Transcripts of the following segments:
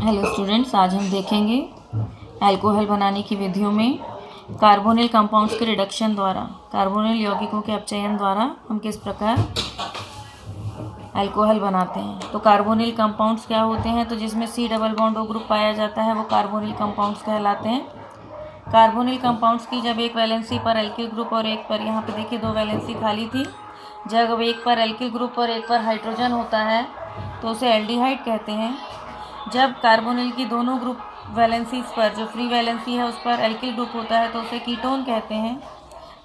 Hello students, आज हम देखेंगे अल्कोहल बनाने की विधियों में कार्बोनिल कंपाउंड्स के रिडक्शन द्वारा, कार्बोनिल यौगिकों के अपचयन द्वारा हम किस प्रकार अल्कोहल बनाते हैं। तो कार्बोनिल कंपाउंड्स क्या होते हैं? तो जिसमें C double bond O group पाया जाता है वो कार्बोनिल कंपाउंड्स कहलाते हैं। कार्बोनिल कंपाउंड्स की जब एक वैलेंसी पर एल्किल ग्रुप और एक पर, यहाँ पे देखिए दो वैलेंसी खाली थी, जब एक पर एल्किल ग्रुप और एक पर हाइड्रोजन होता है तो उसे एल्डिहाइड कहते हैं। जब कार्बोनिल की दोनों ग्रुप वैलेंसीज पर, जो फ्री वैलेंसी है उस पर एल्किल ग्रुप होता है तो उसे कीटोन कहते हैं।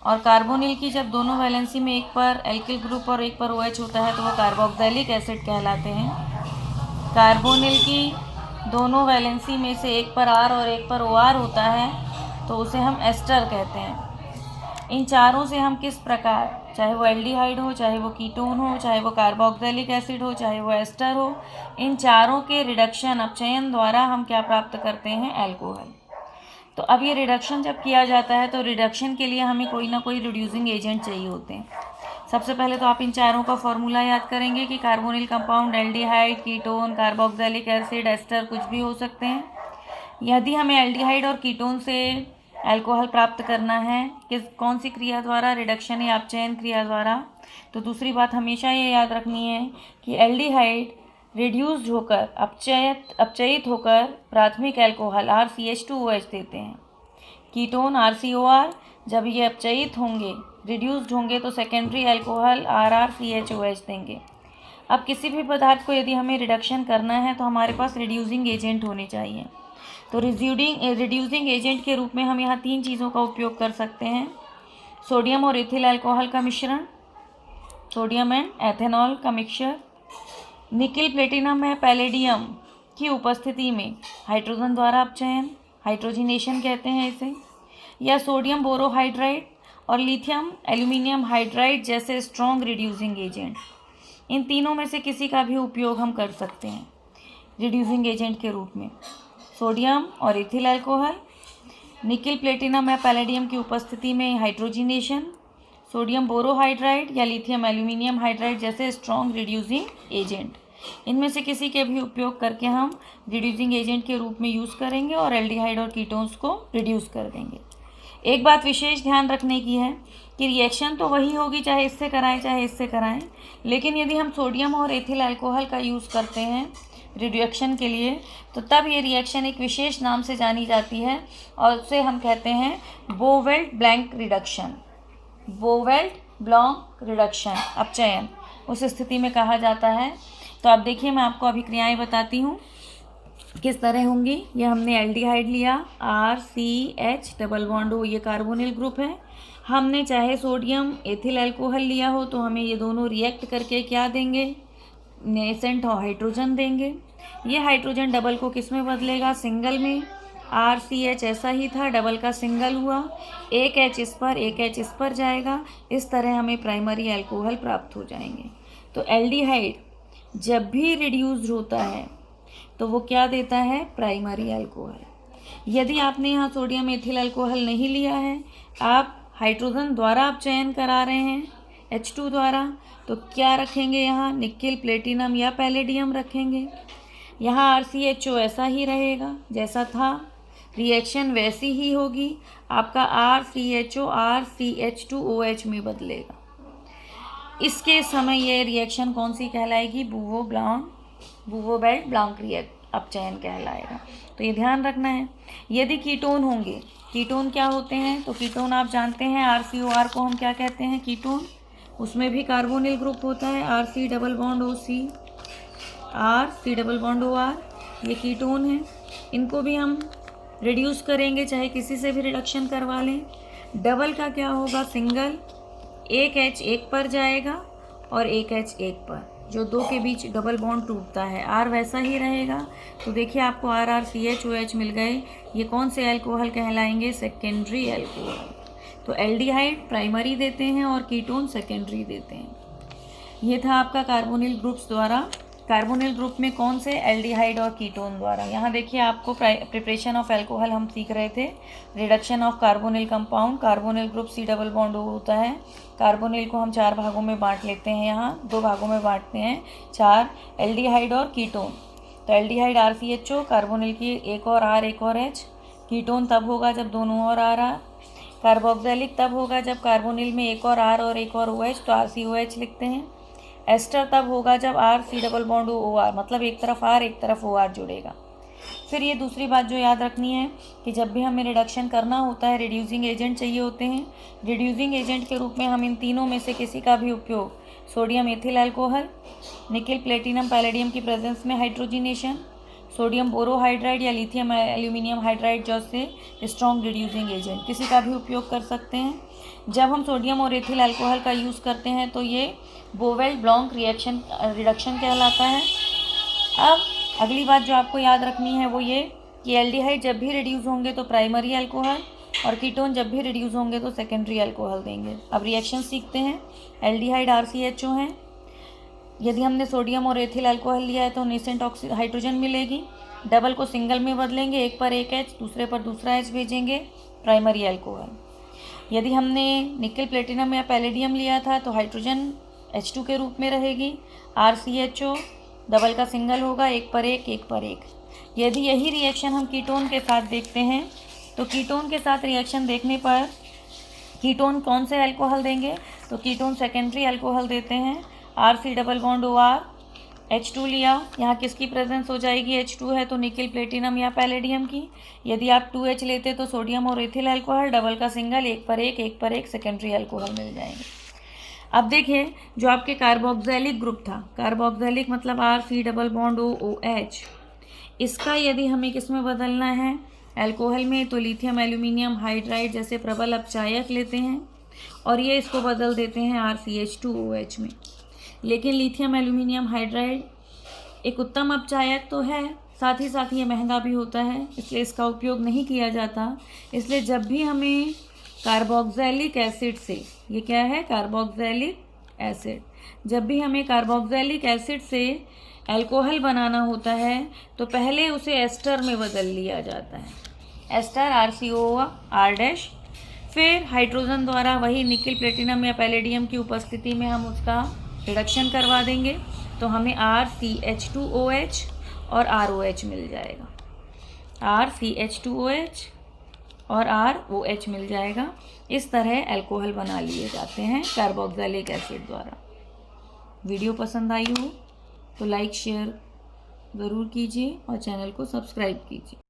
और कार्बोनिल की जब दोनों वैलेंसी में एक पर एल्किल ग्रुप और एक पर OH होता है तो वो कार्बोक्सिलिक एसिड कहलाते हैं। कार्बोनिल की दोनों वैलेंसी में से एक पर R और एक पर OR होता है तो उसे हम एस्टर कहते हैं। इन चारों से हम किस प्रकार, चाहे वो एल्डिहाइड हो, चाहे वो कीटोन हो, चाहे वो कार्बोक्सिलिक एसिड हो, चाहे वो एस्टर हो, इन चारों के रिडक्शन अपचयन द्वारा हम क्या प्राप्त करते हैं? अल्कोहल। तो अब ये रिडक्शन जब किया जाता है तो रिडक्शन के लिए हमें कोई ना कोई रिड्यूसिंग एजेंट चाहिए होते हैं। सबसे पहले तो आप इन चारों का फॉर्मूला याद करेंगे कि carbonyl compound, aldehyde, ketone, carboxylic acid, ester कुछ भी हो सकते हैं। यदि हमें एल्डिहाइड और कीटोन से अल्कोहल प्राप्त करना है, कौन सी क्रिया द्वारा? रिडक्शन या अपचयन क्रिया द्वारा। तो दूसरी बात हमेशा ये याद रखनी है कि एल्डिहाइड रिड्यूस्ड होकर, अपचयित होकर प्राथमिक अल्कोहल RCH2OH देते हैं। कीटोन RCOR जब ये अपचयित होंगे, रिड्यूस्ड होंगे तो सेकेंडरी अल्कोहल RrCHOH देंगे। अब किसी भी पदार्थ को यदि हमें रिडक्शन करना है तो हमारे पास रिड्यूसिंग एजेंट होने चाहिए। तो रिड्यूसिंग एजेंट के रूप में हम यहाँ 3 चीज़ों का उपयोग कर सकते हैं। सोडियम और एथिल अल्कोहल का मिश्रण, सोडियम एंड एथेनॉल का मिक्सचर, निकिल प्लेटिनम या पैलेडियम की उपस्थिति में हाइड्रोजन द्वारा अपचयन, हाइड्रोजिनेशन कहते हैं इसे, या सोडियम बोरोहाइड्राइड और लिथियम एल्यूमिनियम हाइड्राइड जैसे स्ट्रॉन्ग रिड्यूसिंग एजेंट। इन तीनों में से किसी का भी उपयोग हम कर सकते हैं रिड्यूसिंग एजेंट के रूप में। सोडियम और एथिल अल्कोहल, निकिल प्लेटिनम या पैलेडियम की उपस्थिति में हाइड्रोजिनेशन, सोडियम बोरोहाइड्राइड या लिथियम एल्यूमिनियम हाइड्राइड जैसे स्ट्रॉन्ग रिड्यूसिंग एजेंट। इनमें से किसी के भी उपयोग करके हम रिड्यूसिंग एजेंट के रूप में यूज़ करेंगे और एल्डिहाइड और कीटोन्स को रिड्यूस कर देंगे। एक बात विशेष ध्यान रखने की है कि रिएक्शन तो वही होगी चाहे इससे कराएं चाहे इससे कराएं, लेकिन यदि हम सोडियम और एथिल अल्कोहल का यूज़ करते हैं रिडक्शन के लिए तो तब ये रिएक्शन एक विशेष नाम से जानी जाती है और उसे हम कहते हैं बोवेल्ट-ब्लैंक रिडक्शन। बोवेल्ट-ब्लैंक रिडक्शन, अपचयन उस स्थिति में कहा जाता है। तो आप देखिए, मैं आपको अभी क्रियाएं बताती हूँ किस तरह होंगी। ये हमने एल्डिहाइड लिया, RCH डबल बॉन्ड O, ये कार्बोनिल ग्रुप है। हमने चाहे सोडियम एथिल अल्कोहल लिया हो तो हमें ये दोनों रिएक्ट करके क्या देंगे? नेसेंट हाइड्रोजन देंगे। ये हाइड्रोजन डबल को किस में बदलेगा? सिंगल में। RCH ऐसा ही था, डबल का सिंगल हुआ, एक H इस पर, एक H इस पर जाएगा। इस तरह हमें प्राइमरी अल्कोहल प्राप्त हो जाएंगे। तो एल्डिहाइड जब भी रिड्यूस्ड होता है तो वो क्या देता है? Primary alcohol. यदि आपने यहाँ सोडियम एथिल अल्कोहल नहीं लिया है, आप हाइड्रोजन द्वारा अपचयन करा रहे हैं H2 द्वारा, तो क्या रखेंगे? यहाँ निकिल प्लेटिनम या पैलेडियम रखेंगे। यहाँ RCHO ऐसा ही रहेगा जैसा था, रिएक्शन वैसी ही होगी, आपका RCHO RCH2OH में बदलेगा। इसके समय ये रिएक्शन कौन सी कहलाएगी? बोवेल्ट-ब्लैंक अपचयन कहलाएगा। तो ये ध्यान रखना है। यदि कीटोन होंगे, कीटोन क्या होते हैं? तो कीटोन आप जानते हैं, RCOR को हम क्या कहते हैं? कीटोन। उसमें भी कार्बोनिल ग्रुप होता है, RC double bond OC, RC double bond OR, ये कीटोन है। इनको भी हम रिड्यूस करेंगे, चाहे किसी से भी रिडक्शन करवा लें। डबल का क्या होगा? सिंगल, एक H एक पर जाएगा और एक H एक पर, जो दो के बीच डबल बॉन्ड टूटता है। R वैसा ही रहेगा। तो देखिए आपको RrCHOH मिल गए। ये कौन से अल्कोहल कहलाएंगे? Secondary alcohol. तो एल्डिहाइड प्राइमरी देते हैं और कीटोन सेकेंडरी देते हैं। ये था आपका कार्बोनिल ग्रुप्स द्वारा। कार्बोनिल ग्रुप में कौन से? एल्डिहाइड और कीटोन द्वारा। यहाँ देखिए आपको प्रिपरेशन ऑफ अल्कोहल हम सीख रहे थे। Reduction of carbonyl compound, carbonyl group C double bond O होता है। कार्बोनिल को हम 4 भागों में बांट लेते हैं, यहाँ 2 भागों में बांटते हैं। 4 एल्डिहाइड और कीटोन। तो एल्डिहाइड RCHO, कार्बोनिल की एक और R एक और H। कीटोन तब होगा जब दोनों और R। कार्बोक्सिलिक तब होगा जब कार्बोनिल में एक और R और एक और OH, तो RCOH लिखते हैं। एस्टर तब होगा जब RC डबल बॉन्ड OR, मतलब एक तरफ R एक तरफ OR जुड़ेगा। फिर ये दूसरी बात जो याद रखनी है कि जब भी हमें रिडक्शन करना होता है, रिड्यूसिंग एजेंट चाहिए होते हैं। रिड्यूसिंग एजेंट के रूप में हम इन तीनों में से किसी का भी उपयोग, sodium ethyl alcohol, nickel platinum palladium की प्रेजेंस में हाइड्रोजिनेशन, सोडियम बोरोहाइड्राइड या लिथियम एल्यूमिनियम हाइड्राइड जैसे स्ट्रॉन्ग रिड्यूसिंग एजेंट, किसी का भी उपयोग कर सकते हैं। जब हम सोडियम और एथिल अल्कोहल का यूज़ करते हैं तो ये बोवेल-ब्लॉन्क रिएक्शन रिडक्शन कहलाता है। अब अगली बात जो आपको याद रखनी है वो ये कि एल्डिहाइड जब भी रिड्यूस होंगे तो प्राइमरी अल्कोहल, और कीटोन जब भी रिड्यूस होंगे तो सेकेंडरी अल्कोहल देंगे। अब रिएक्शन सीखते हैं। एल्डिहाइड RCHO हैं। यदि हमने सोडियम और एथिल अल्कोहल लिया है तो नेसेंट हाइड्रोजन मिलेगी। डबल को सिंगल में बदलेंगे, एक पर एक H दूसरे पर दूसरा H भेजेंगे, प्राइमरी अल्कोहल। यदि हमने निकल प्लेटिनम या पैलेडियम लिया था तो हाइड्रोजन H2 के रूप में रहेगी। RCHO डबल का सिंगल होगा, एक पर एक पर एक। यदि यही रिएक्शन हम कीटोन के साथ देखते हैं तो कीटोन के साथ रिएक्शन देखने पर कीटोन कौन से अल्कोहल देंगे, तो कीटोन सेकेंडरी अल्कोहल देते हैं। RC double bond OR, H2 लिया, यहाँ किसकी प्रेजेंस हो जाएगी, H2 है तो निकिल प्लेटिनम या पैलेडियम की। यदि आप 2H लेते तो सोडियम और एथिल अल्कोहल, डबल का सिंगल, एक पर एक सेकेंडरी अल्कोहल मिल जाएंगे। अब देखिए जो आपके कार्बोक्सिलिक ग्रुप था, कार्बोक्सिलिक मतलब RC डबल बॉन्ड OH, इसका यदि हमें किस में बदलना है, अल्कोहल में, तो लिथियम एल्यूमिनियम हाइड्राइड जैसे प्रबल अपचायक लेते हैं और ये इसको बदल देते हैं RCH2OH में। लेकिन लिथियम एल्यूमिनियम हाइड्राइड एक उत्तम अपचायक तो है, साथ ही ये महंगा भी होता है, इसलिए इसका उपयोग नहीं किया जाता। इसलिए जब भी हमें कार्बोक्सिलिक एसिड से, ये क्या है, कार्बोक्सिलिक एसिड, जब भी हमें कार्बोक्सिलिक एसिड से अल्कोहल बनाना होता है तो पहले उसे एस्टर में बदल लिया जाता है, एस्टर RCOR-, फिर हाइड्रोजन द्वारा वही निकिल प्लेटिनम या पैलेडियम की उपस्थिति में हम उसका रिडक्शन करवा देंगे तो हमें RCH2OH और ROH मिल जाएगा, RCH2OH और ROH मिल जाएगा। इस तरह अल्कोहल बना लिए जाते हैं कार्बोक्सिलिक एसिड द्वारा। वीडियो पसंद आई हो तो लाइक शेयर ज़रूर कीजिए और चैनल को सब्सक्राइब कीजिए।